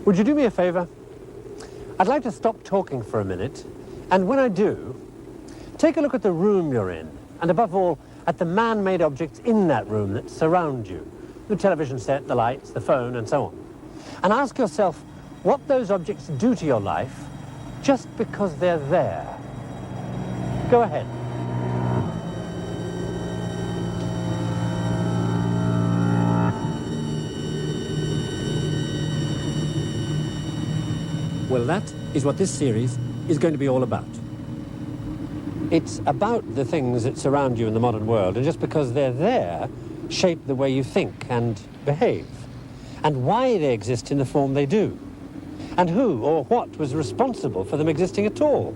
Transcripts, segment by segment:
Would you do me a favor? I'd like to stop talking for a minute, and when I do, take a look at the room you're in, and above all, at the man-made objects in that room that surround you. The television set, the lights, the phone, and so on. And ask yourself what those objects do to your life just because they're there. Go ahead. Well, that is what this series is going to be all about. It's about the things that surround you in the modern world, and just because they're there, shape the way you think and behave, and why they exist in the form they do, and who or what was responsible for them existing at all.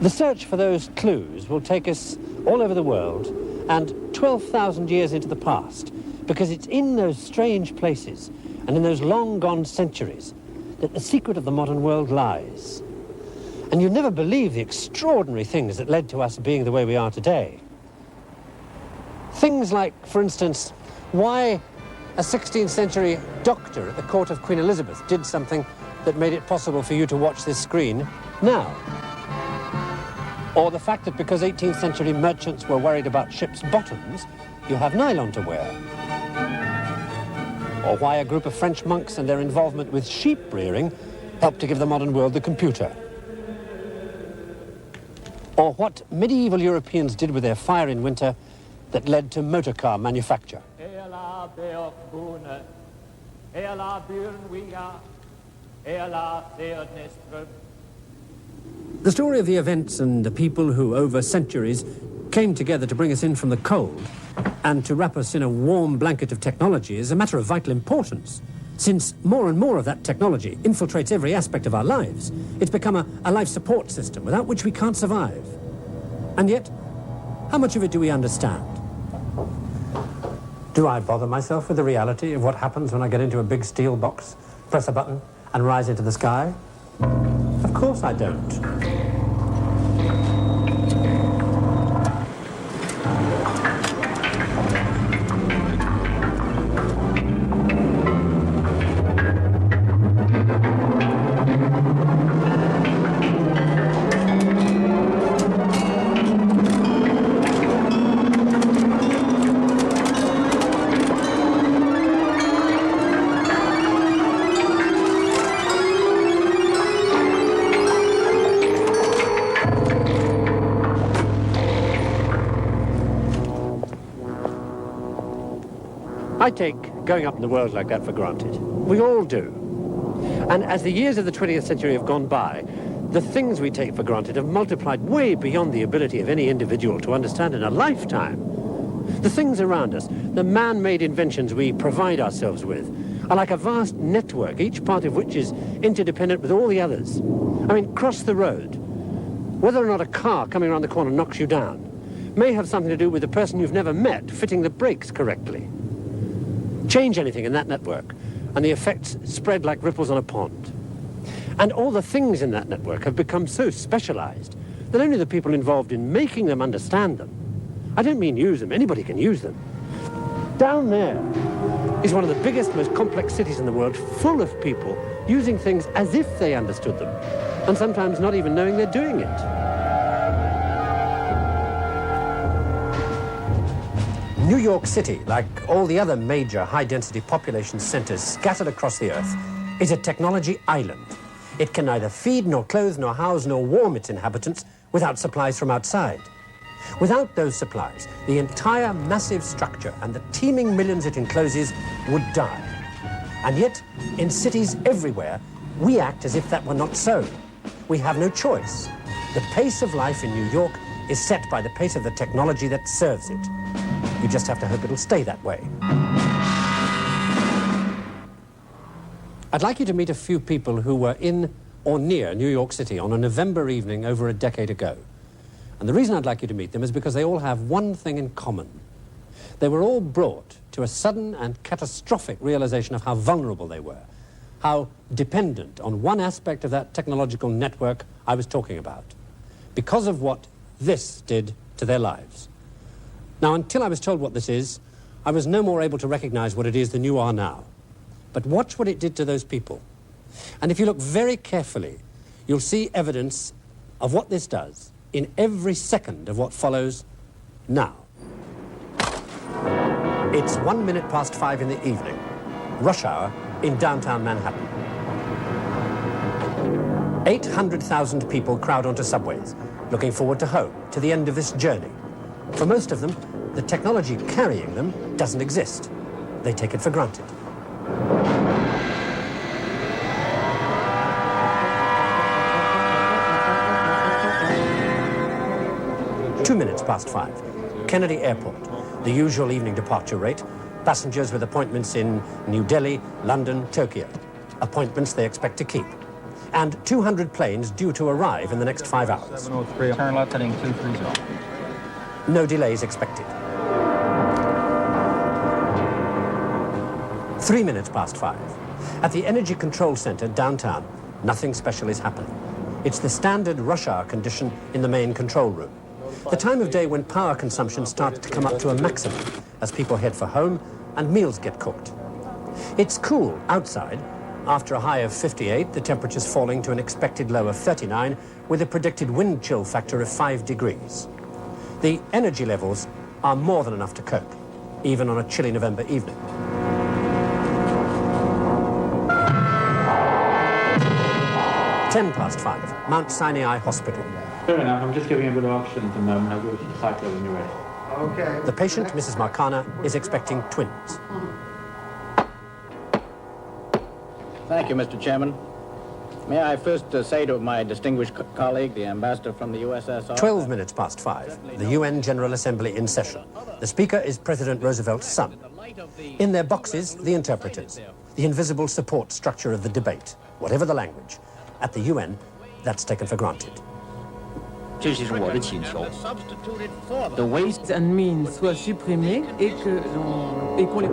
The search for those clues will take us all over the world and 12,000 years into the past, because it's in those strange places and in those long-gone centuries that the secret of the modern world lies. And you'd never believe the extraordinary things that led to us being the way we are today. Things like, for instance, why a 16th century doctor at the court of Queen Elizabeth did something that made it possible for you to watch this screen now. Or the fact that because 18th century merchants were worried about ships' bottoms, you have nylon to wear. Or why a group of French monks and their involvement with sheep rearing helped to give the modern world the computer. Or what medieval Europeans did with their fire in winter that led to motor car manufacture. The story of the events and the people who, over centuries, came together to bring us in from the cold and to wrap us in a warm blanket of technology is a matter of vital importance. Since more and more of that technology infiltrates every aspect of our lives, it's become a life support system without which we can't survive. And yet, how much of it do we understand? Do I bother myself with the reality of what happens when I get into a big steel box, press a button, and rise into the sky? Of course I don't. I take going up in the world like that for granted. We all do. And as the years of the 20th century have gone by, the things we take for granted have multiplied way beyond the ability of any individual to understand in a lifetime. The things around us, the man-made inventions we provide ourselves with, are like a vast network, each part of which is interdependent with all the others. I mean, cross the road. Whether or not a car coming around the corner knocks you down may have something to do with the person you've never met fitting the brakes correctly. Change anything in that network, and the effects spread like ripples on a pond. And all the things in that network have become so specialized that only the people involved in making them understand them. I don't mean use them, anybody can use them. Down there is one of the biggest, most complex cities in the world, full of people using things as if they understood them, and sometimes not even knowing they're doing it. New York City, like all the other major high-density population centers scattered across the earth, is a technology island. It can neither feed, nor clothe, nor house, nor warm its inhabitants without supplies from outside. Without those supplies, the entire massive structure and the teeming millions it encloses would die. And yet, in cities everywhere, we act as if that were not so. We have no choice. The pace of life in New York is set by the pace of the technology that serves it. You just have to hope it'll stay that way. I'd like you to meet a few people who were in or near New York City on a November evening over a decade ago. And the reason I'd like you to meet them is because they all have one thing in common. They were all brought to a sudden and catastrophic realization of how vulnerable they were, how dependent on one aspect of that technological network I was talking about, because of what this did to their lives. Now, until I was told what this is, I was no more able to recognize what it is than you are now. But watch what it did to those people. And if you look very carefully, you'll see evidence of what this does in every second of what follows now. It's 5:01 in the evening, rush hour in downtown Manhattan. 800,000 people crowd onto subways, looking forward to home, to the end of this journey. For most of them, the technology carrying them doesn't exist. They take it for granted. Two minutes past 5, Kennedy Airport. The usual evening departure rate, passengers with appointments in New Delhi, London, Tokyo. Appointments they expect to keep. And 200 planes due to arrive in the next 5 hours. 703, turn left heading 230. No delays expected. 3 minutes past 5. At the Energy Control Center downtown, nothing special is happening. It's the standard rush hour condition in the main control room. The time of day when power consumption starts to come up to a maximum as people head for home and meals get cooked. It's cool outside. After a high of 58, the temperature's falling to an expected low of 39 with a predicted wind chill factor of 5 degrees. The energy levels are more than enough to cope, even on a chilly November evening. Ten past 5, Mount Sinai Hospital. Fair enough, I'm just giving a bit of oxygen at the moment. I'll give it to the cyclo when you're ready. Okay. The patient, Mrs. Marcana, is expecting twins. Thank you, Mr. Chairman. May I first say to my distinguished colleague, the ambassador from the USSR... 12 minutes past 5, the UN General Assembly in session. The speaker is President Roosevelt's son. In their boxes, the interpreters, the invisible support structure of the debate, whatever the language. At the UN, that's taken for granted. 这是我的请求。 The waste and means soient supprimés et qu'on les...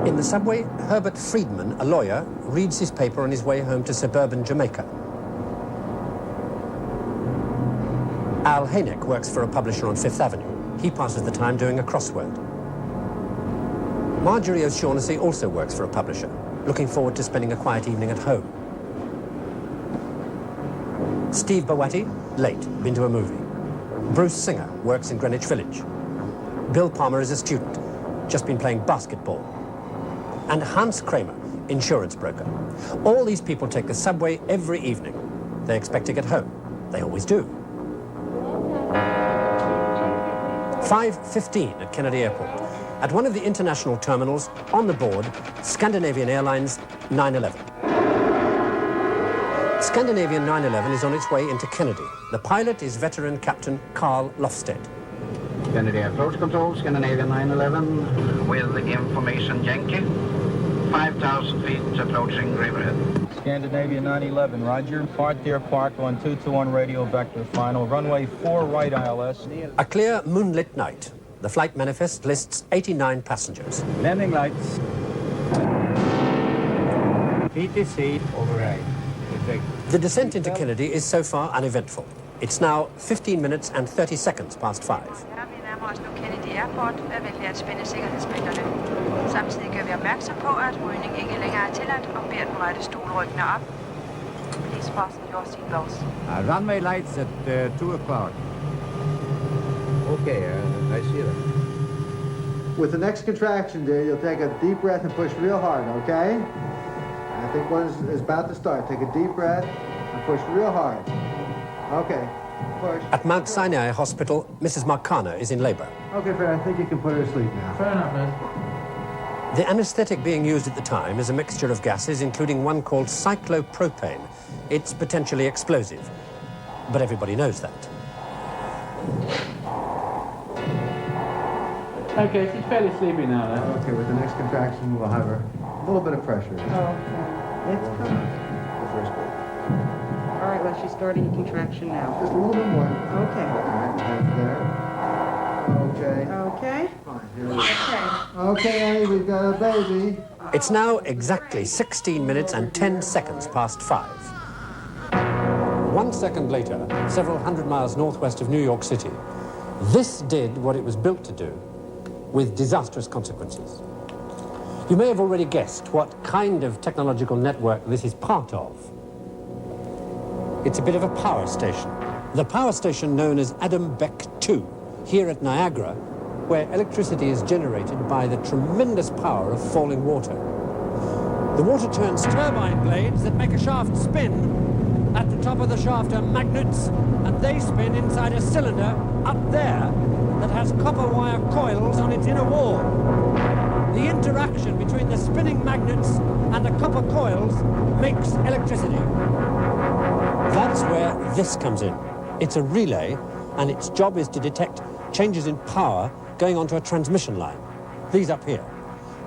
In the subway, Herbert Friedman, a lawyer, reads his paper on his way home to suburban Jamaica. Al Hynek works for a publisher on Fifth Avenue. He passes the time doing a crossword. Marjorie O'Shaughnessy also works for a publisher, looking forward to spending a quiet evening at home. Steve Bawati, late, been to a movie. Bruce Singer works in Greenwich Village. Bill Palmer is a student, just been playing basketball. And Hans Kramer, insurance broker. All these people take the subway every evening. They expect to get home. They always do. 5:15 at Kennedy Airport. At one of the international terminals, on the board, Scandinavian Airlines 911. Scandinavian 911 is on its way into Kennedy. The pilot is veteran Captain Carl Lofsted. Kennedy approach control, Scandinavian 911 with information Yankee. 5,000 feet approaching Riverhead. Scandinavian 911, roger. Part there, parked on 221 radio vector final. Runway 4 right ILS. A clear moonlit night. The flight manifest lists 89 passengers. Landing lights. PTC override. The descent into Kennedy is so far uneventful. It's now 15 minutes and 30 seconds past 5. Vi nærmer os nu Kennedy Airport og vælger at spænde sikkerhedsbælterne. Samtidig gør vi opmærksom på, at rygning ikke længere er tilladt og beder den rette stolryggene op. Please fasten your seatbelts. Runway lights at 2 o'clock. Okay, I see that. With the next contraction, dear, you'll take a deep breath and push real hard, okay? I think one is about to start. Take a deep breath and push real hard. Okay, push. At Mount Sinai Hospital, Mrs. Marcana is in labor. Okay, fair. I think you can put her to sleep now. Fair enough, man. The anesthetic being used at the time is a mixture of gases, including one called cyclopropane. It's potentially explosive, but everybody knows that. Okay, she's fairly sleepy now, though. Okay, with the next contraction, we'll have her a little bit of pressure. Okay. It's coming. The first bit. All right, well, she's starting contraction now. Just a little bit more. Okay. All right, hands there. Okay. Okay. Fine. Here we go. Okay. Okay, Annie, we've got a baby. It's now exactly 16 minutes and 10 seconds past 5. 1 second later, several hundred miles northwest of New York City, this did what it was built to do, with disastrous consequences. You may have already guessed what kind of technological network this is part of. It's a bit of a power station. The power station known as Adam Beck 2, here at Niagara, where electricity is generated by the tremendous power of falling water. The water turns turbine blades that make a shaft spin. At the top of the shaft are magnets, and they spin inside a cylinder up there that has copper wire coils on its inner wall. The interaction between the spinning magnets and the copper coils makes electricity. That's where this comes in. It's a relay, and its job is to detect changes in power going onto a transmission line. These up here.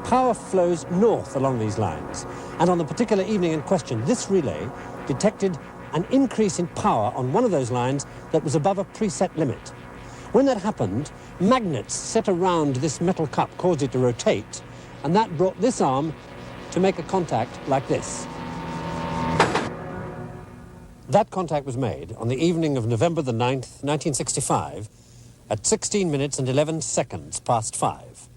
Power flows north along these lines, and on the particular evening in question, this relay detected an increase in power on one of those lines that was above a preset limit. When that happened, magnets set around this metal cup caused it to rotate, and that brought this arm to make a contact like this. That contact was made on the evening of November the 9th, 1965, at 16 minutes and 11 seconds past 5.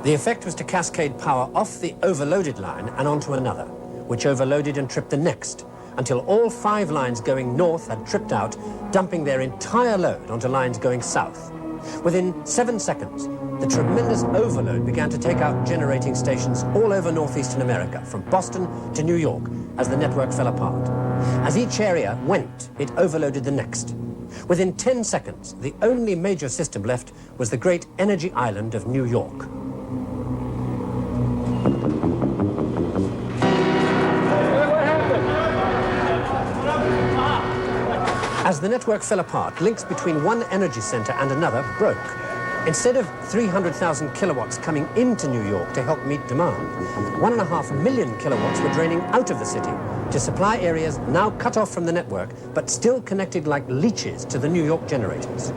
The effect was to cascade power off the overloaded line and onto another, which overloaded and tripped the next, until all 5 lines going north had tripped out, dumping their entire load onto lines going south. Within 7 seconds, the tremendous overload began to take out generating stations all over northeastern America, from Boston to New York, as the network fell apart. As each area went, it overloaded the next. Within 10 seconds, the only major system left was the great energy island of New York. As the network fell apart, links between one energy center and another broke. Instead of 300,000 kilowatts coming into New York to help meet demand, 1.5 million kilowatts were draining out of the city to supply areas now cut off from the network, but still connected like leeches to the New York generators.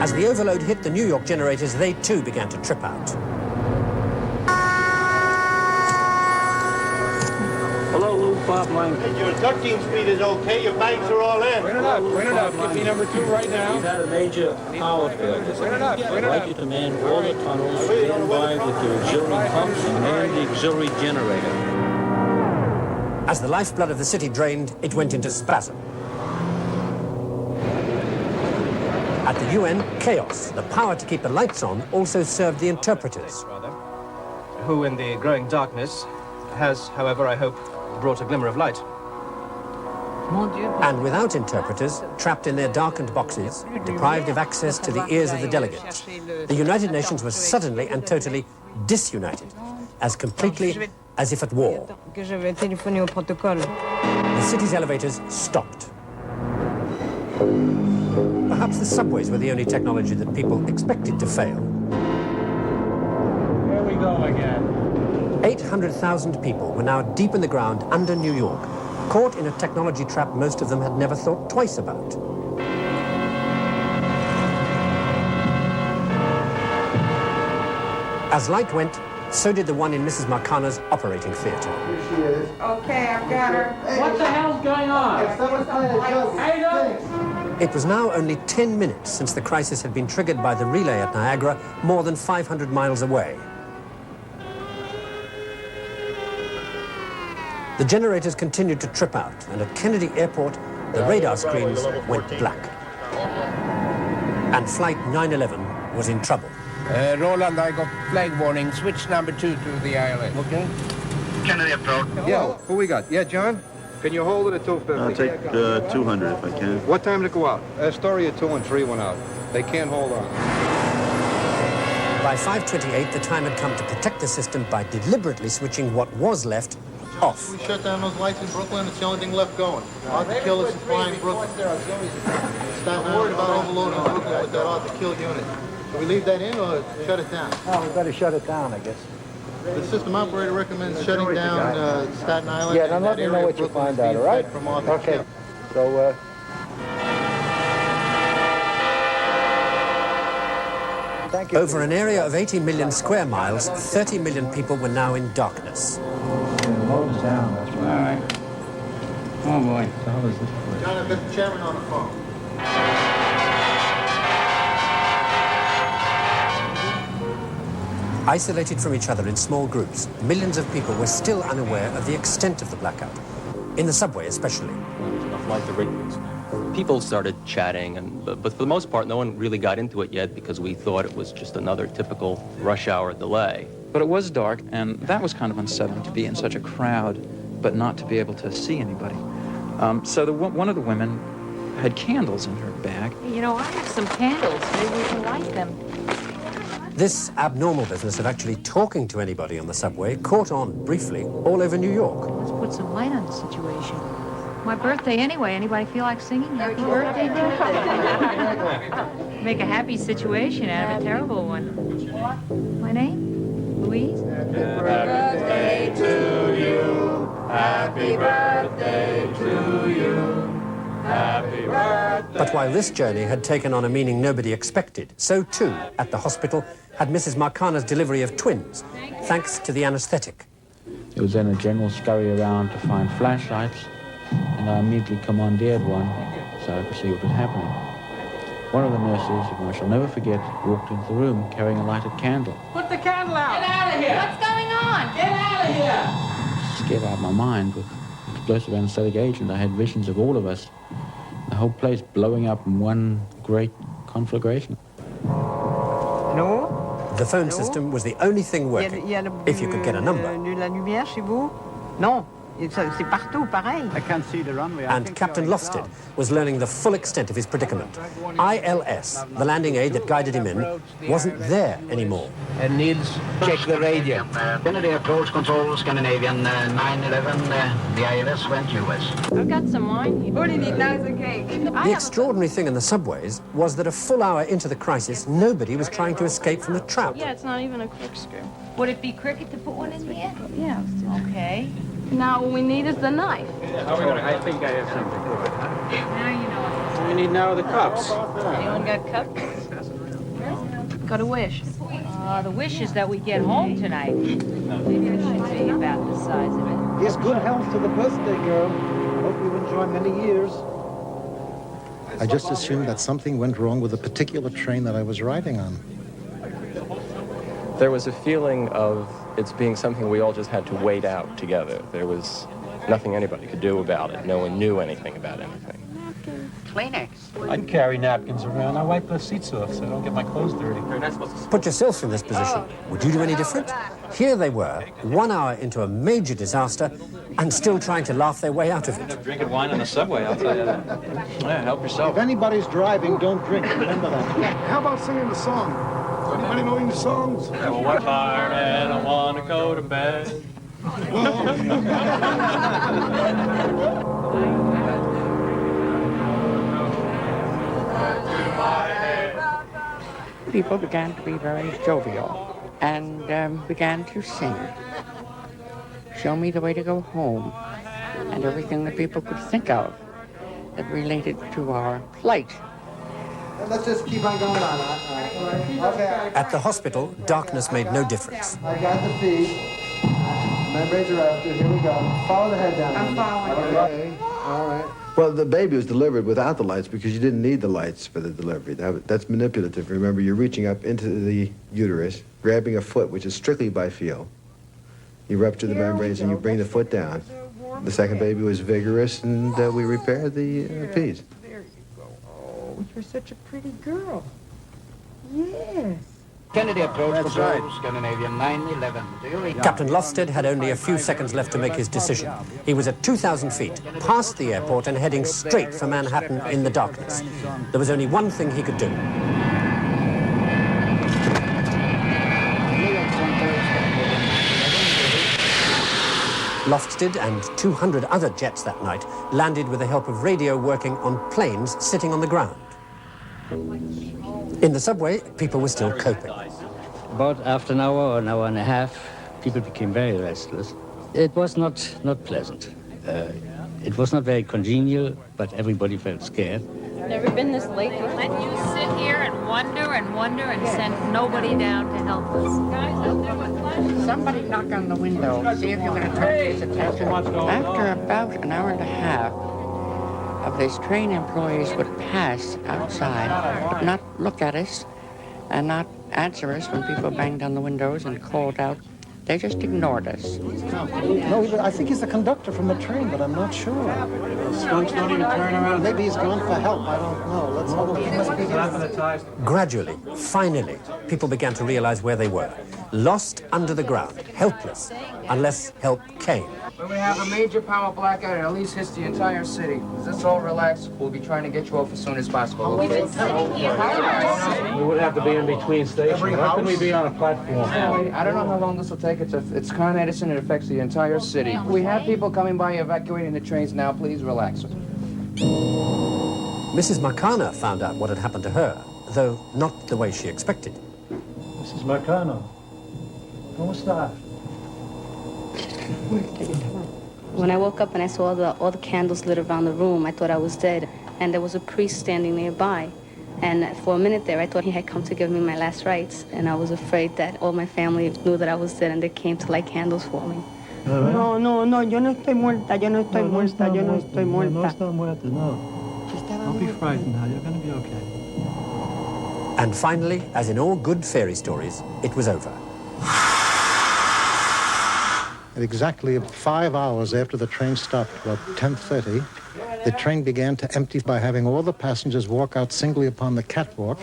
As the overload hit the New York generators, they too began to trip out. Hello, Lou, Bob Lang. Hey, your ducting speed is okay. Your banks are all in. Bring it up. Give me number 2 right now. We've had a major power failure. I'd like you to man all the tunnels, stand by with your auxiliary pumps and man the auxiliary generator. As the lifeblood of the city drained, it went into spasm. At the UN, chaos. The power to keep the lights on also served the interpreters. Who, in the growing darkness, has, however, I hope, brought a glimmer of light. And without interpreters, trapped in their darkened boxes, deprived of access to the ears of the delegates, the United Nations was suddenly and totally disunited, as completely as if at war. The city's elevators stopped. Perhaps the subways were the only technology that people expected to fail. Here we go again. 800,000 people were now deep in the ground under New York, caught in a technology trap most of them had never thought twice about. As light went, so did the one in Mrs. Marcana's operating theater. Here she is. Okay, I've got her. What the hell's going on? If someone's playing a joke, Hey, no. It was now only 10 minutes since the crisis had been triggered by the relay at Niagara, more than 500 miles away. The generators continued to trip out, and at Kennedy Airport, the radar screens went black. And Flight 911 was in trouble. Roland, I got flag warning. Switch number 2 to the ILS. Okay. Kennedy approach. Yeah, who we got? Yeah, John? Can you hold it at 250? I'll take 200 if I can. What time did it go out? Astoria 2 and 3 went out. They can't hold on. By 5:28, the time had come to protect the system by deliberately switching what was left off. We shut down those lights in Brooklyn. It's the only thing left going. Arthur Kill is supplying Brooklyn. Staten Island about overloading Brooklyn with that Arthur Kill unit. Do we leave that in or shut it down? Oh, we better shut it down, I guess. The system operator recommends shutting down Staten Island. Yeah, then let me know what you find out, all right? From Arthur Okay. Kill. So, thank you. Over an area of 80 million square miles, 30 million people were now in darkness. Load's down, that's right. All right. Oh, boy. John, I've got the chairman on the phone. Isolated from each other in small groups, millions of people were still unaware of the extent of the blackout, in the subway especially. People started chatting, but for the most part, no one really got into it yet because we thought it was just another typical rush hour delay. But it was dark, and that was kind of unsettling, to be in such a crowd, but not to be able to see anybody. So one of the women had candles in her bag. You know, I have some candles. Maybe we can light them. This abnormal business of actually talking to anybody on the subway caught on briefly all over New York. Let's put some light on the situation. My birthday anyway. Anybody feel like singing happy birthday to me? Make a happy situation out of a terrible one. My name? Louise? Happy birthday to you. Happy birthday to you. Happy birthday. But while this journey had taken on a meaning nobody expected, so too, at the hospital, had Mrs. Marcana's delivery of twins, thanks to the anesthetic. It was then a general scurry around to find flashlights, and I immediately commandeered one so I could see what was happening. One of the nurses, whom I shall never forget, walked into the room carrying a lighted candle. Put the candle out! Get out of here! What's going on? Get out of here! Scared out of my mind with explosive anesthetic agent. I had visions of all of us, the whole place blowing up in one great conflagration. No? The phone system was the only thing working, if you could get a number. La lumière chez vous? Non. C'est partout pareil. I can't see the runway. And Captain Lofted was learning the full extent of his predicament. ILS, the landing aid that guided him in, wasn't there anymore. And Niels, check the radio. Kennedy approach control, Scandinavian 911, the ILS went US. I've got some wine here. What do you need? Nice and cake. The extraordinary thing in the subways was that a full hour into the crisis, nobody was trying to escape from the trap. Yeah, it's not even a corkscrew. Would it be cricket to put one in the end? Yeah. Okay. Now what we need is the knife. I think I have something. Now you know what. We need now the cups. Anyone got cups? Got a wish. The wish is that we get home tonight. Maybe I should see about the size of it. Here's good health to the birthday girl. Hope you enjoy many years. I just assumed that something went wrong with the particular train that I was riding on. There was a feeling of it's being something we all just had to wait out together. There was nothing anybody could do about it. No one knew anything about anything. Kleenex. I'd carry napkins around. I wipe the seats off so I don't get my clothes dirty. Put yourself in this position. Would you do any different? Here they were, 1 hour into a major disaster, and still trying to laugh their way out of it. Drinking wine on the subway, I'll tell you that. Yeah, help yourself. If anybody's driving, don't drink. Remember that. How about singing the song? Anybody know any songs? Well, I'm tired and I want to go to bed. People began to be very jovial and began to sing. Show me the way to go home, and everything that people could think of that related to our plight. Let's just keep on going on. Okay. At the hospital, darkness made no difference. I got the feet. Membranes are after. Here we go. Follow the head down. I'm following. Okay. All right. Well, the baby was delivered without the lights because you didn't need the lights for the delivery. That's manipulative. Remember, you're reaching up into the uterus, grabbing a foot, which is strictly by feel. You rupture the membranes and you bring the foot down. The second baby was vigorous, and we repaired the P's. You're such a pretty girl. Yes. Kennedy approach control, Scandinavian 911. Captain Lofted had only a few seconds left to make his decision. He was at 2,000 feet, past the airport and heading straight for Manhattan in the darkness. There was only one thing he could do. Lofted and 200 other jets that night landed with the help of radio working on planes sitting on the ground. In the subway, people were still coping. About after an hour or an hour and a half, people became very restless. It was not pleasant. It was not very congenial, but everybody felt scared. Never been this late. Let you sit here and wonder and send nobody down to help us. Somebody knock on the window, see if you're going to turn his attention. After about an hour and a half, of these train employees would pass outside, but not look at us and not answer us when people banged on the windows and called out. They just ignored us. No, I think he's the conductor from the train, but I'm not sure. Skunks don't even turn around. Maybe he's gone for help. I don't know. Let's hope he must be here. Gradually, finally, people began to realize where they were. Lost under the ground, helpless, unless help came. When we have a major power blackout, it at least hits the entire city. Just all relax. We'll be trying to get you off as soon as possible. We've been sitting here hours. We would have to be in between stations. How can we be on a platform? I don't know how long this will take. It's Con Edison. It affects the entire city. We have people coming by evacuating the trains now. Please relax. Mrs. Marcano found out what had happened to her, though not the way she expected. Mrs. Marcano, ¿cómo está? When I woke up and I saw all the candles lit around the room, I thought I was dead. And there was a priest standing nearby. And for a minute there, I thought he had come to give me my last rites. And I was afraid that all my family knew that I was dead and they came to light candles for me. No, yo no estoy muerta, yo no estoy muerta, yo no estoy muerta. No está muerta, no. Don't be frightened now, you're going to be okay. And finally, as in all good fairy stories, it was over. At exactly 5 hours after the train stopped, about 10:30, the train began to empty by having all the passengers walk out singly upon the catwalk.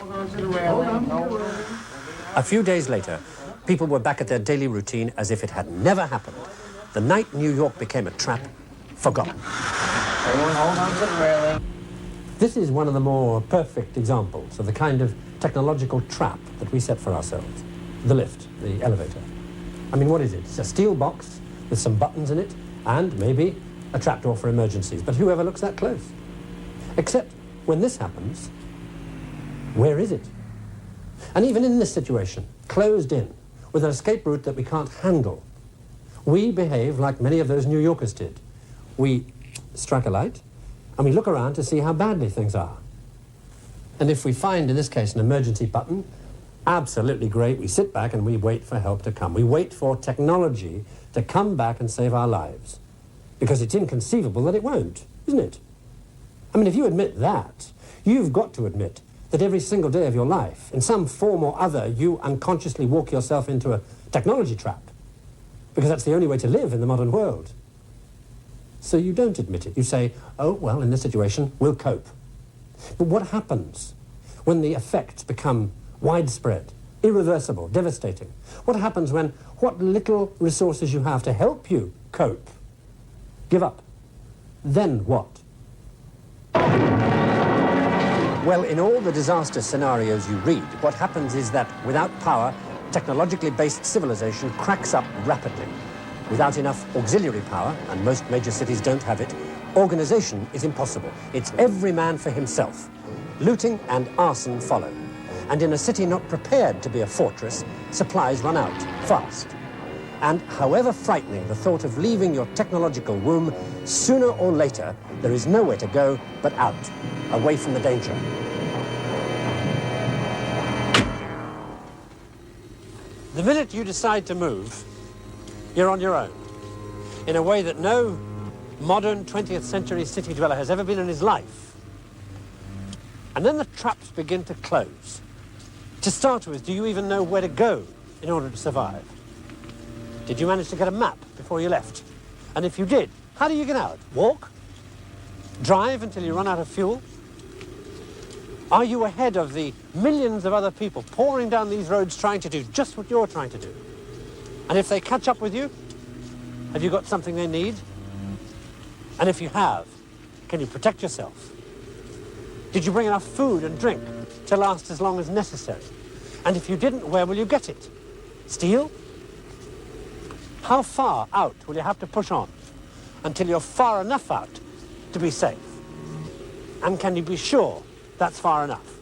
A few days later, people were back at their daily routine as if it had never happened. The night New York became a trap, forgotten. Everyone hold on to the railing. This is one of the more perfect examples of the kind of technological trap that we set for ourselves. The lift, the elevator. I mean, what is it? It's a steel box with some buttons in it and maybe a trapdoor for emergencies. But whoever looks that close? Except when this happens, where is it? And even in this situation, closed in, with an escape route that we can't handle, we behave like many of those New Yorkers did. We strike a light and we look around to see how badly things are. And if we find, in this case, an emergency button, absolutely great. We sit back and we wait for help to come. We wait for technology to come back and save our lives. Because it's inconceivable that it won't, isn't it? I mean, if you admit that, you've got to admit that every single day of your life, in some form or other, you unconsciously walk yourself into a technology trap. Because that's the only way to live in the modern world. So you don't admit it. You say, oh, well, in this situation, we'll cope. But what happens when the effects become widespread, irreversible, devastating? What happens when what little resources you have to help you cope give up? Then what? Well, in all the disaster scenarios you read, what happens is that without power, technologically based civilization cracks up rapidly. Without enough auxiliary power, and most major cities don't have it, organization is impossible. It's every man for himself. Looting and arson follow. And in a city not prepared to be a fortress, supplies run out fast. And however frightening the thought of leaving your technological womb, sooner or later, there is nowhere to go but out, away from the danger. The minute you decide to move, you're on your own, in a way that no modern 20th century city dweller has ever been in his life. And then the traps begin to close. To start with, do you even know where to go in order to survive? Did you manage to get a map before you left? And if you did, how do you get out? Walk? Drive until you run out of fuel? Are you ahead of the millions of other people pouring down these roads trying to do just what you're trying to do? And if they catch up with you, have you got something they need? And if you have, can you protect yourself? Did you bring enough food and drink to last as long as necessary? And if you didn't, where will you get it? Steal? How far out will you have to push on until you're far enough out to be safe? And can you be sure that's far enough?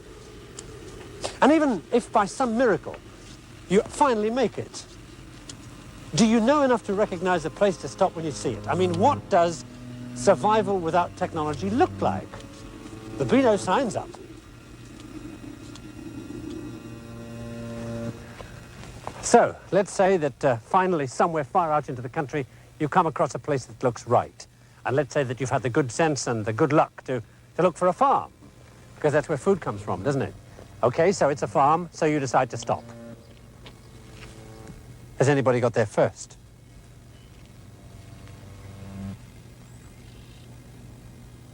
And even if by some miracle you finally make it, do you know enough to recognize a place to stop when you see it? I mean, what does survival without technology look like? There'll be no signs up. So, let's say that finally, somewhere far out into the country, you come across a place that looks right. And let's say that you've had the good sense and the good luck to look for a farm, because that's where food comes from, doesn't it? Okay, so it's a farm, so you decide to stop. Has anybody got there first?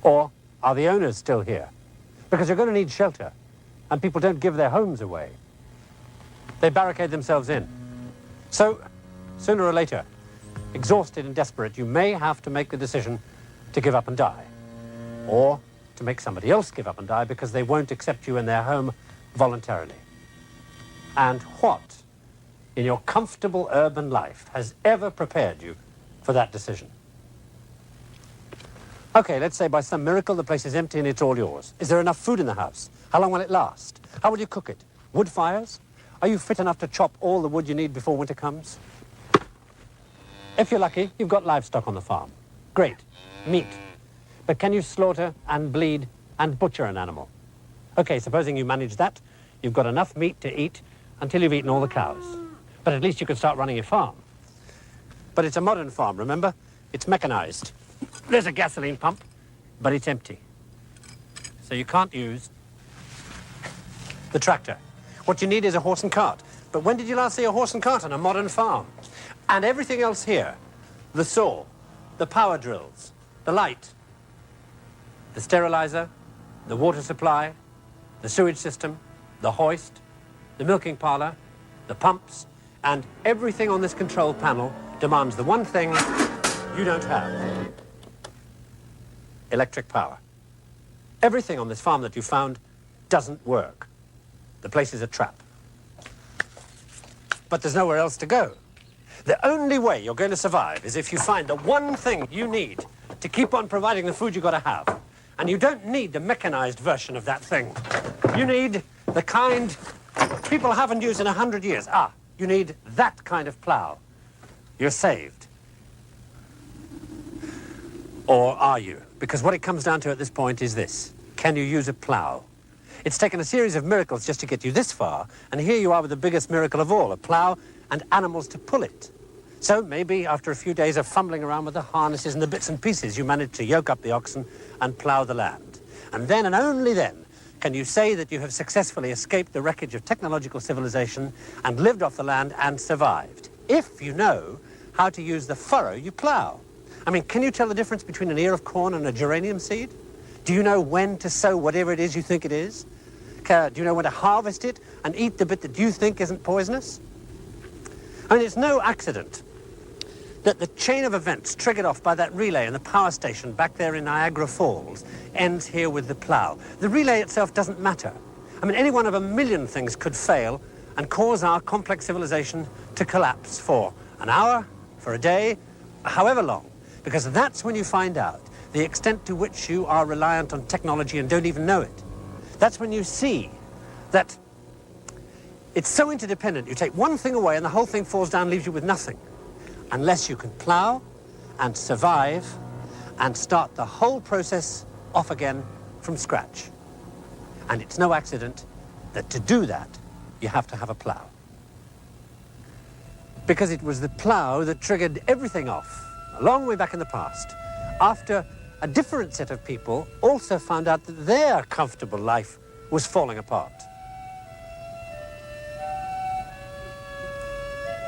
Or are the owners still here? Because you're going to need shelter, and people don't give their homes away. They barricade themselves in. So, sooner or later, exhausted and desperate, you may have to make the decision to give up and die. Or to make somebody else give up and die because they won't accept you in their home voluntarily. And what in your comfortable urban life has ever prepared you for that decision? Okay, let's say by some miracle the place is empty and it's all yours. Is there enough food in the house? How long will it last? How will you cook it? Wood fires? Are you fit enough to chop all the wood you need before winter comes? If you're lucky, you've got livestock on the farm. Great. Meat. But can you slaughter and bleed and butcher an animal? Okay, supposing you manage that, you've got enough meat to eat until you've eaten all the cows. But at least you can start running your farm. But it's a modern farm, remember? It's mechanized. There's a gasoline pump, but it's empty. So you can't use the tractor. What you need is a horse and cart. But when did you last see a horse and cart on a modern farm? And everything else here, the saw, the power drills, the light, the sterilizer, the water supply, the sewage system, the hoist, the milking parlor, the pumps, and everything on this control panel demands the one thing you don't have: electric power. Everything on this farm that you found doesn't work. The place is a trap. But there's nowhere else to go. The only way you're going to survive is if you find the one thing you need to keep on providing the food you've got to have. And you don't need the mechanized version of that thing. You need the kind people haven't used in 100 years. You need that kind of plow. You're saved. Or are you? Because what it comes down to at this point is this: can you use a plow? It's taken a series of miracles just to get you this far, and here you are with the biggest miracle of all: a plow and animals to pull it. So maybe after a few days of fumbling around with the harnesses and the bits and pieces, you manage to yoke up the oxen and plow the land. And then, and only then, can you say that you have successfully escaped the wreckage of technological civilization and lived off the land and survived, if you know how to use the furrow you plow. I mean, can you tell the difference between an ear of corn and a geranium seed? Do you know when to sow whatever it is you think it is? Do you know when to harvest it and eat the bit that you think isn't poisonous? I mean, it's no accident that the chain of events triggered off by that relay in the power station back there in Niagara Falls ends here with the plow. The relay itself doesn't matter. I mean, any one of a million things could fail and cause our complex civilization to collapse for an hour, for a day, however long, because that's when you find out the extent to which you are reliant on technology and don't even know it. That's when you see that it's so interdependent. You take one thing away and the whole thing falls down, leaves you with nothing. Unless you can plow and survive and start the whole process off again from scratch. And it's no accident that to do that, you have to have a plow. Because it was the plow that triggered everything off, a long way back in the past, after a different set of people also found out that their comfortable life was falling apart.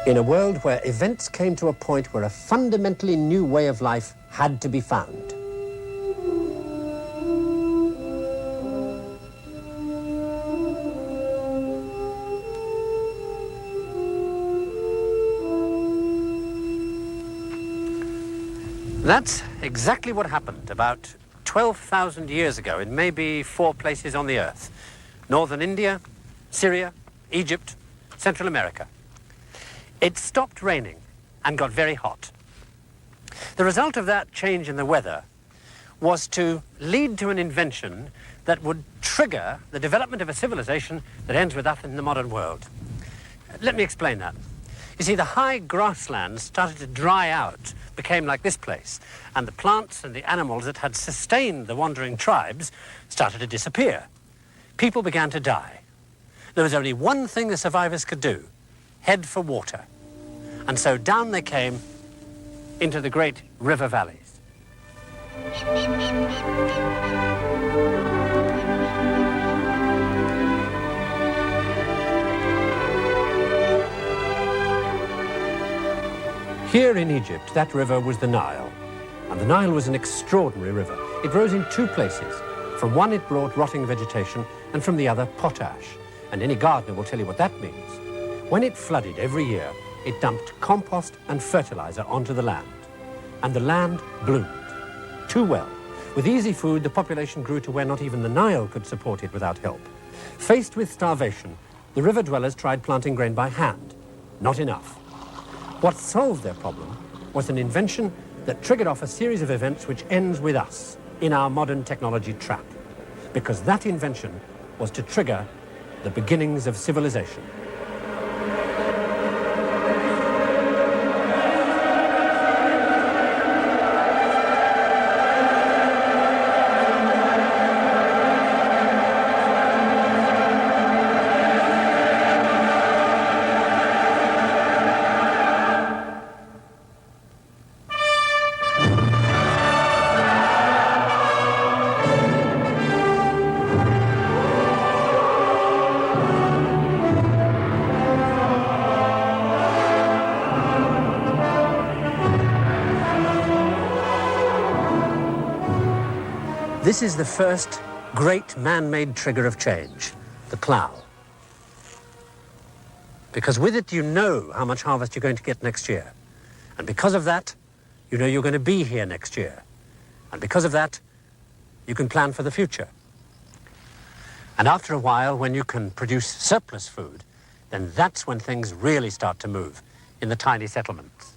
In a world where events came to a point where a fundamentally new way of life had to be found. That's exactly what happened about 12,000 years ago in maybe 4 places on the Earth: Northern India, Syria, Egypt, Central America. It stopped raining and got very hot. The result of that change in the weather was to lead to an invention that would trigger the development of a civilization that ends with us in the modern world. Let me explain that. You see, the high grasslands started to dry out, became like this place, and the plants and the animals that had sustained the wandering tribes started to disappear. People began to die. There was only one thing the survivors could do: head for water. And so down they came into the great river valleys. Here in Egypt, that river was the Nile. And the Nile was an extraordinary river. It rose in two places. From one it brought rotting vegetation, and from the other potash. And any gardener will tell you what that means. When it flooded every year, it dumped compost and fertilizer onto the land. And the land bloomed. Too well. With easy food, the population grew to where not even the Nile could support it without help. Faced with starvation, the river dwellers tried planting grain by hand. Not enough. What solved their problem was an invention that triggered off a series of events which ends with us in our modern technology trap. Because that invention was to trigger the beginnings of civilization. This is the first great man-made trigger of change, the plough. Because with it, you know how much harvest you're going to get next year. And because of that, you know you're going to be here next year. And because of that, you can plan for the future. And after a while, when you can produce surplus food, then that's when things really start to move in the tiny settlements.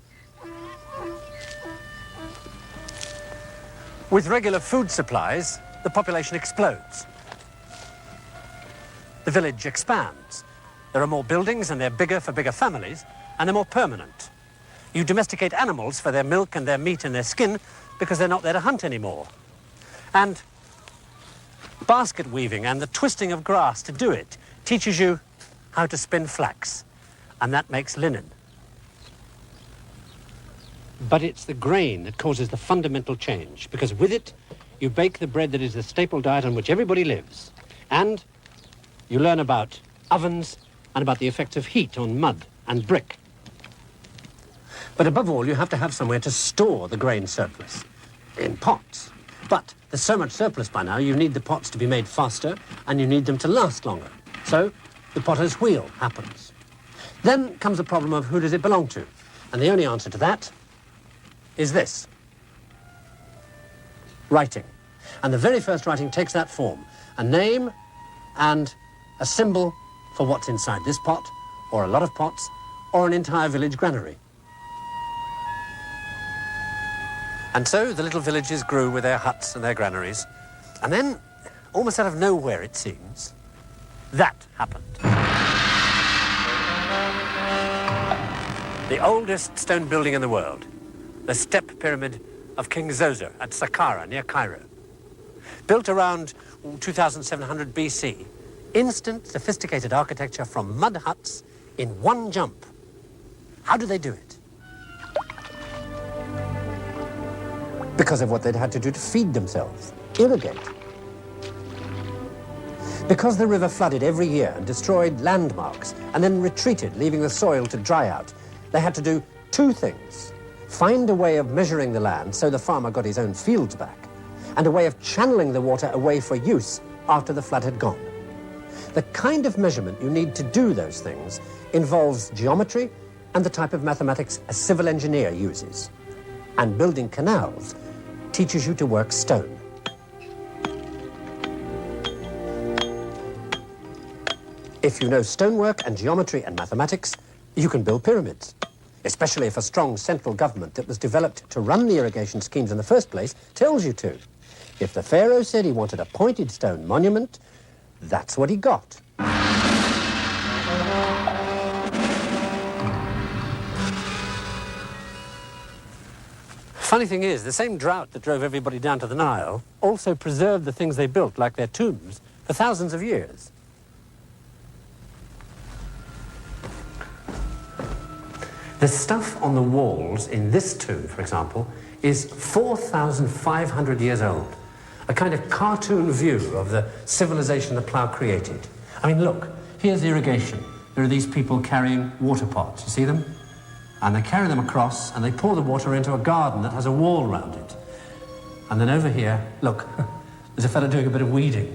With regular food supplies, the population explodes. The village expands. There are more buildings and they're bigger for bigger families, and they're more permanent. You domesticate animals for their milk and their meat and their skin because they're not there to hunt anymore. And basket weaving and the twisting of grass to do it teaches you how to spin flax, and that makes linen. But it's the grain that causes the fundamental change, because with it, you bake the bread that is the staple diet on which everybody lives. And you learn about ovens and about the effects of heat on mud and brick. But above all, you have to have somewhere to store the grain surplus, in pots. But there's so much surplus by now, you need the pots to be made faster, and you need them to last longer. So the potter's wheel happens. Then comes the problem of who does it belong to? And the only answer to that is this: writing. And the very first writing takes that form: a name and a symbol for what's inside this pot, or a lot of pots, or an entire village granary. And so the little villages grew with their huts and their granaries. And then, almost out of nowhere it seems, that happened. The oldest stone building in the world, the step pyramid of King Zoser at Saqqara, near Cairo. Built around 2700 BC, instant, sophisticated architecture from mud huts in one jump. How do they do it? Because of what they'd had to do to feed themselves, irrigate. Because the river flooded every year and destroyed landmarks and then retreated, leaving the soil to dry out, they had to do two things: find a way of measuring the land so the farmer got his own fields back, and a way of channeling the water away for use after the flood had gone. The kind of measurement you need to do those things involves geometry and the type of mathematics a civil engineer uses. And building canals teaches you to work stone. If you know stonework and geometry and mathematics, you can build pyramids, especially if a strong central government that was developed to run the irrigation schemes in the first place tells you to. If the pharaoh said he wanted a pointed stone monument, that's what he got. Funny thing is, the same drought that drove everybody down to the Nile also preserved the things they built, like their tombs, for thousands of years. The stuff on the walls in this tomb, for example, is 4,500 years old. A kind of cartoon view of the civilization the plough created. I mean, look, here's irrigation. There are these people carrying water pots. You see them? And they carry them across, and they pour the water into a garden that has a wall round it. And then over here, look, there's a fellow doing a bit of weeding.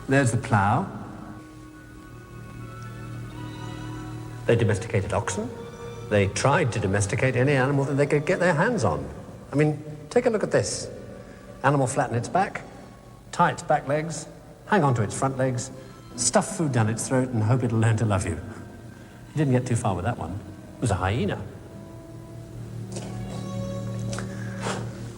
There's the plough. They domesticated oxen. They tried to domesticate any animal that they could get their hands on. I mean, take a look at this. Animal flatten its back, tie its back legs, hang on to its front legs, stuff food down its throat and hope it'll learn to love you. You didn't get too far with that one. It was a hyena.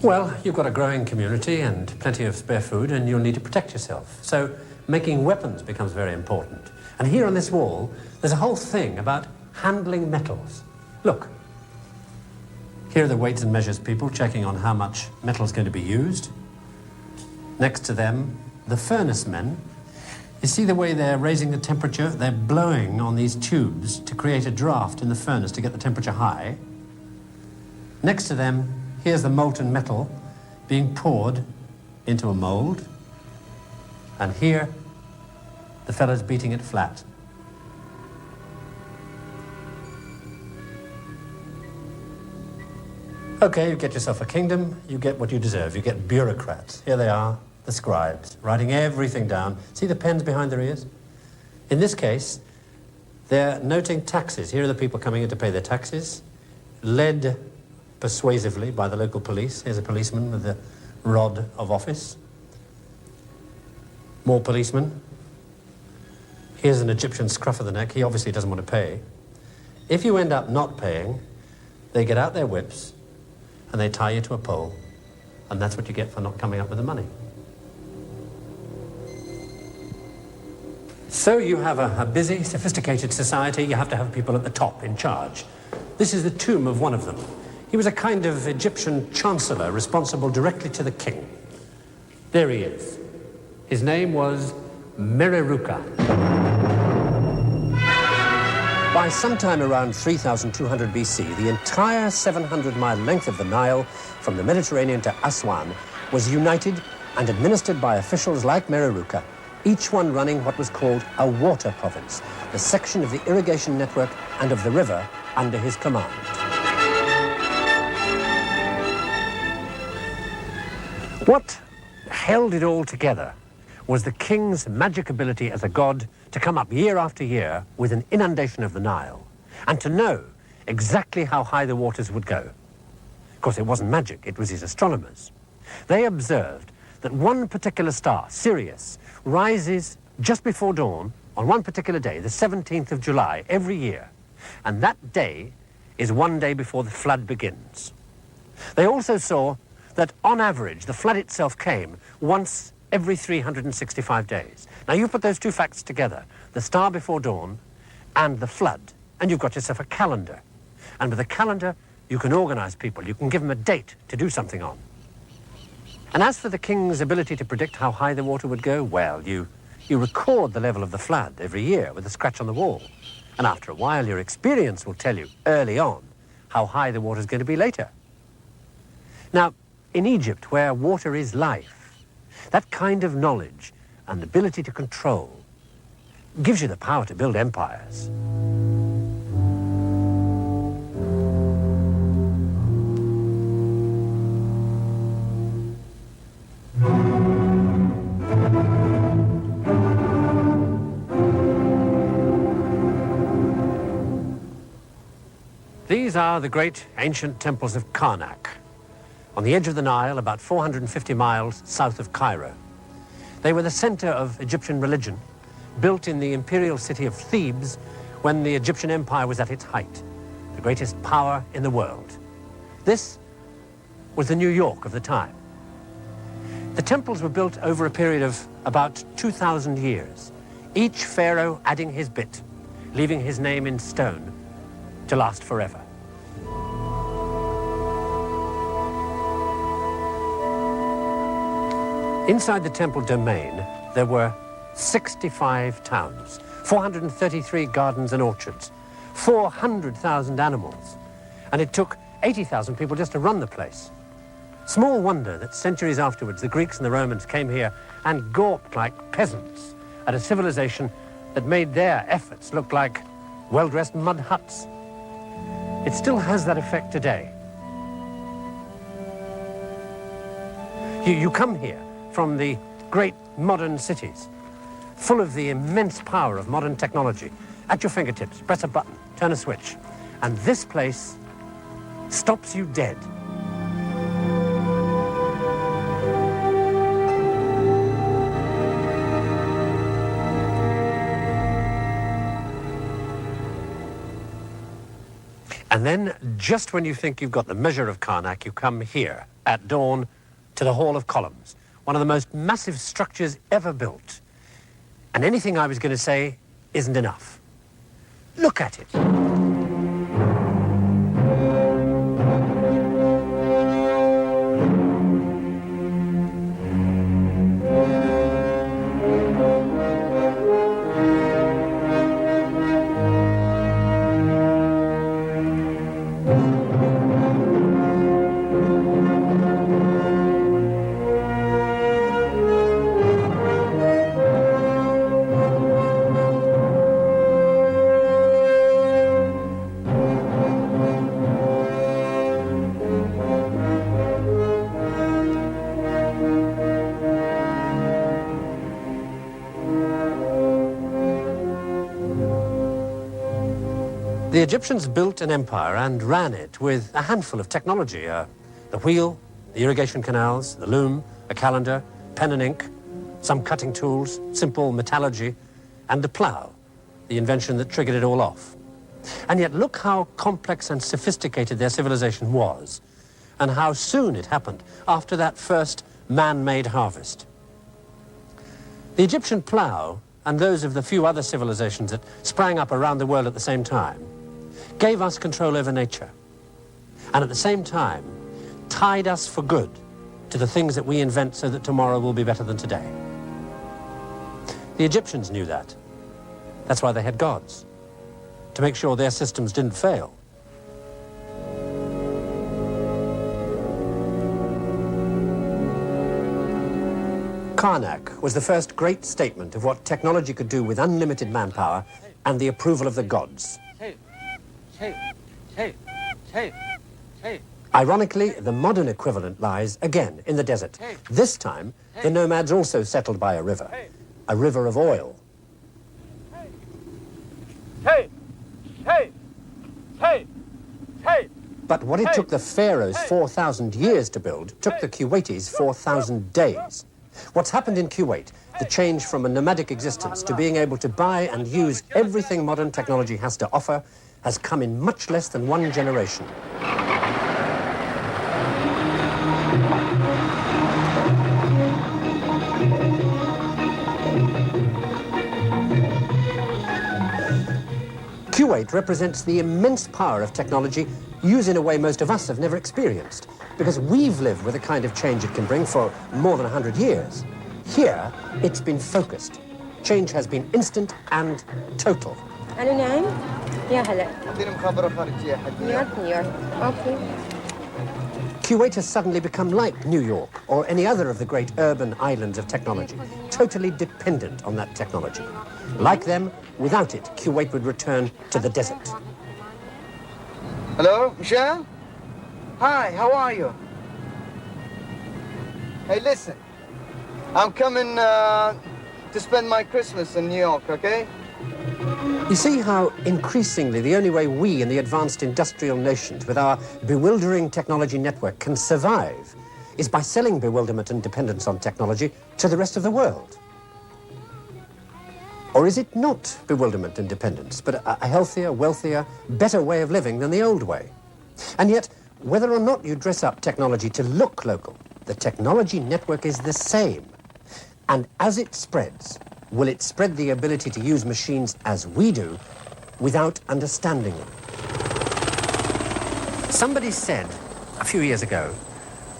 Well, you've got a growing community and plenty of spare food, and you'll need to protect yourself. So making weapons becomes very important. And here on this wall, there's a whole thing about handling metals. Look. Here are the weights and measures people checking on how much metal is going to be used. Next to them, the furnace men. You see the way they're raising the temperature? They're blowing on these tubes to create a draft in the furnace to get the temperature high. Next to them, here's the molten metal being poured into a mold. And here, the fellow's beating it flat. Okay, you get yourself a kingdom, you get what you deserve. You get bureaucrats. Here they are, the scribes, writing everything down. See the pens behind their ears? In this case, they're noting taxes. Here are the people coming in to pay their taxes, led persuasively by the local police. Here's a policeman with the rod of office. More policemen. Here's an Egyptian scruff of the neck. He obviously doesn't want to pay. If you end up not paying, they get out their whips and they tie you to a pole, and that's what you get for not coming up with the money. So you have a busy, sophisticated society. You have to have people at the top in charge. This is the tomb of one of them. He was a kind of Egyptian chancellor responsible directly to the king. There he is. His name was Mereruka. By sometime around 3200 BC, the entire 700-mile length of the Nile, from the Mediterranean to Aswan, was united and administered by officials like Mereruka, each one running what was called a water province, the section of the irrigation network and of the river under his command. What held it all together was the king's magic ability as a god to come up year after year with an inundation of the Nile and to know exactly how high the waters would go. Of course, it wasn't magic, it was his astronomers. They observed that one particular star, Sirius, rises just before dawn on one particular day, the 17th of July, every year. And that day is one day before the flood begins. They also saw that, on average, the flood itself came once every 365 days. Now, you put those two facts together, the star before dawn and the flood, and you've got yourself a calendar. And with a calendar, you can organize people. You can give them a date to do something on. And as for the king's ability to predict how high the water would go, well, you record the level of the flood every year with a scratch on the wall. And after a while, your experience will tell you early on how high the water's going to be later. Now, in Egypt, where water is life, that kind of knowledge and ability to control gives you the power to build empires. These are the great ancient temples of Karnak, on the edge of the Nile, about 450 miles south of Cairo. They were the center of Egyptian religion, built in the imperial city of Thebes when the Egyptian empire was at its height, the greatest power in the world. This was the New York of the time. The temples were built over a period of about 2,000 years, each pharaoh adding his bit, leaving his name in stone to last forever. Inside the temple domain, there were 65 towns, 433 gardens and orchards, 400,000 animals, and it took 80,000 people just to run the place. Small wonder that centuries afterwards, the Greeks and the Romans came here and gawped like peasants at a civilization that made their efforts look like well-dressed mud huts. It still has that effect today. You come here from the great modern cities, full of the immense power of modern technology. At your fingertips, press a button, turn a switch, and this place stops you dead. And then, just when you think you've got the measure of Karnak, you come here, at dawn, to the Hall of Columns, one of the most massive structures ever built. And anything I was going to say isn't enough. Look at it. The Egyptians built an empire and ran it with a handful of technology. The wheel, the irrigation canals, the loom, a calendar, pen and ink, some cutting tools, simple metallurgy, and the plough, the invention that triggered it all off. And yet look how complex and sophisticated their civilization was, and how soon it happened after that first man-made harvest. The Egyptian plough, and those of the few other civilizations that sprang up around the world at the same time, gave us control over nature, and at the same time tied us for good to the things that we invent so that tomorrow will be better than today. The Egyptians knew that. That's why they had gods, to make sure their systems didn't fail. Karnak was the first great statement of what technology could do with unlimited manpower and the approval of the gods. Ironically, the modern equivalent lies again in the desert. This time, the nomads also settled by a river of oil. But what it took the pharaohs 4,000 years to build took the Kuwaitis 4,000 days. What's happened in Kuwait, the change from a nomadic existence to being able to buy and use everything modern technology has to offer, has come in much less than one generation. Kuwait represents the immense power of technology used in a way most of us have never experienced, because we've lived with the kind of change it can bring for more than 100 years. Here, it's been focused. Change has been instant and total. Kuwait has suddenly become like New York or any other of the great urban islands of technology, totally dependent on that technology. Like them, without it, Kuwait would return to the desert. Hello, Michelle? Hi, how are you? Hey, listen. I'm coming to spend my Christmas in New York, okay? You see how increasingly the only way we in the advanced industrial nations with our bewildering technology network can survive is by selling bewilderment and dependence on technology to the rest of the world. Or is it not bewilderment and dependence, but a healthier, wealthier, better way of living than the old way? And yet, whether or not you dress up technology to look local, the technology network is the same. And as it spreads, will it spread the ability to use machines as we do without understanding them? Somebody said a few years ago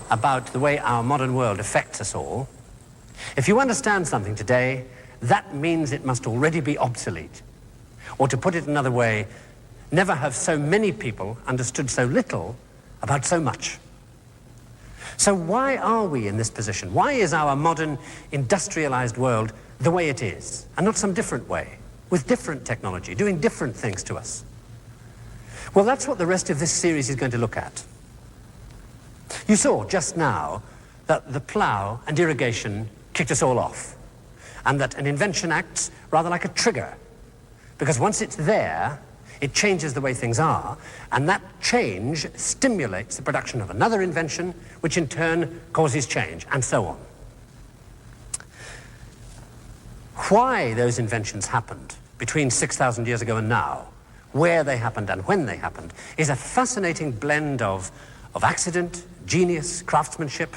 about the way our modern world affects us all, if you understand something today, that means it must already be obsolete. Or to put it another way, never have so many people understood so little about so much. So why are we in this position? Why is our modern industrialized world the way it is, and not some different way, with different technology, doing different things to us. Well, that's what the rest of this series is going to look at. You saw just now that the plough and irrigation kicked us all off, and that an invention acts rather like a trigger, because once it's there, it changes the way things are, and that change stimulates the production of another invention, which in turn causes change, and so on. Why those inventions happened between 6,000 years ago and now, where they happened and when they happened, is a fascinating blend of accident, genius, craftsmanship,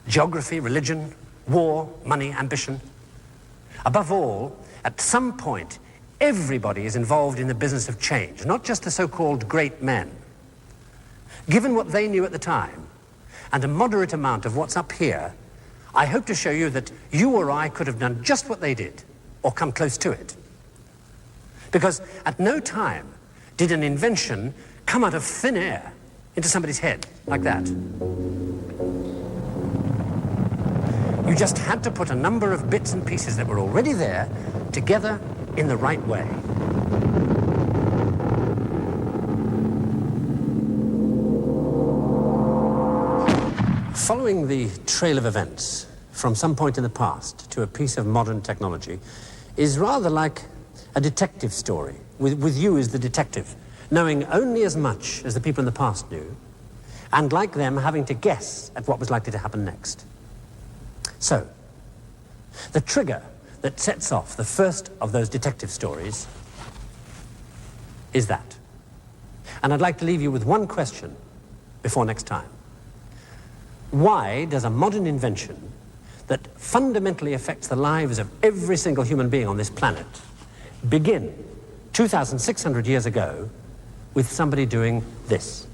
geography, religion, war, money, ambition. Above all, at some point, everybody is involved in the business of change, not just the so-called great men. Given what they knew at the time, and a moderate amount of what's up here, I hope to show you that you or I could have done just what they did, or come close to it. Because at no time did an invention come out of thin air into somebody's head, like that. You just had to put a number of bits and pieces that were already there together in the right way. Following the trail of events from some point in the past to a piece of modern technology is rather like a detective story, with you as the detective, knowing only as much as the people in the past knew, and like them having to guess at what was likely to happen next. So, the trigger that sets off the first of those detective stories is that. And I'd like to leave you with one question before next time. Why does a modern invention that fundamentally affects the lives of every single human being on this planet begin 2,600 years ago with somebody doing this?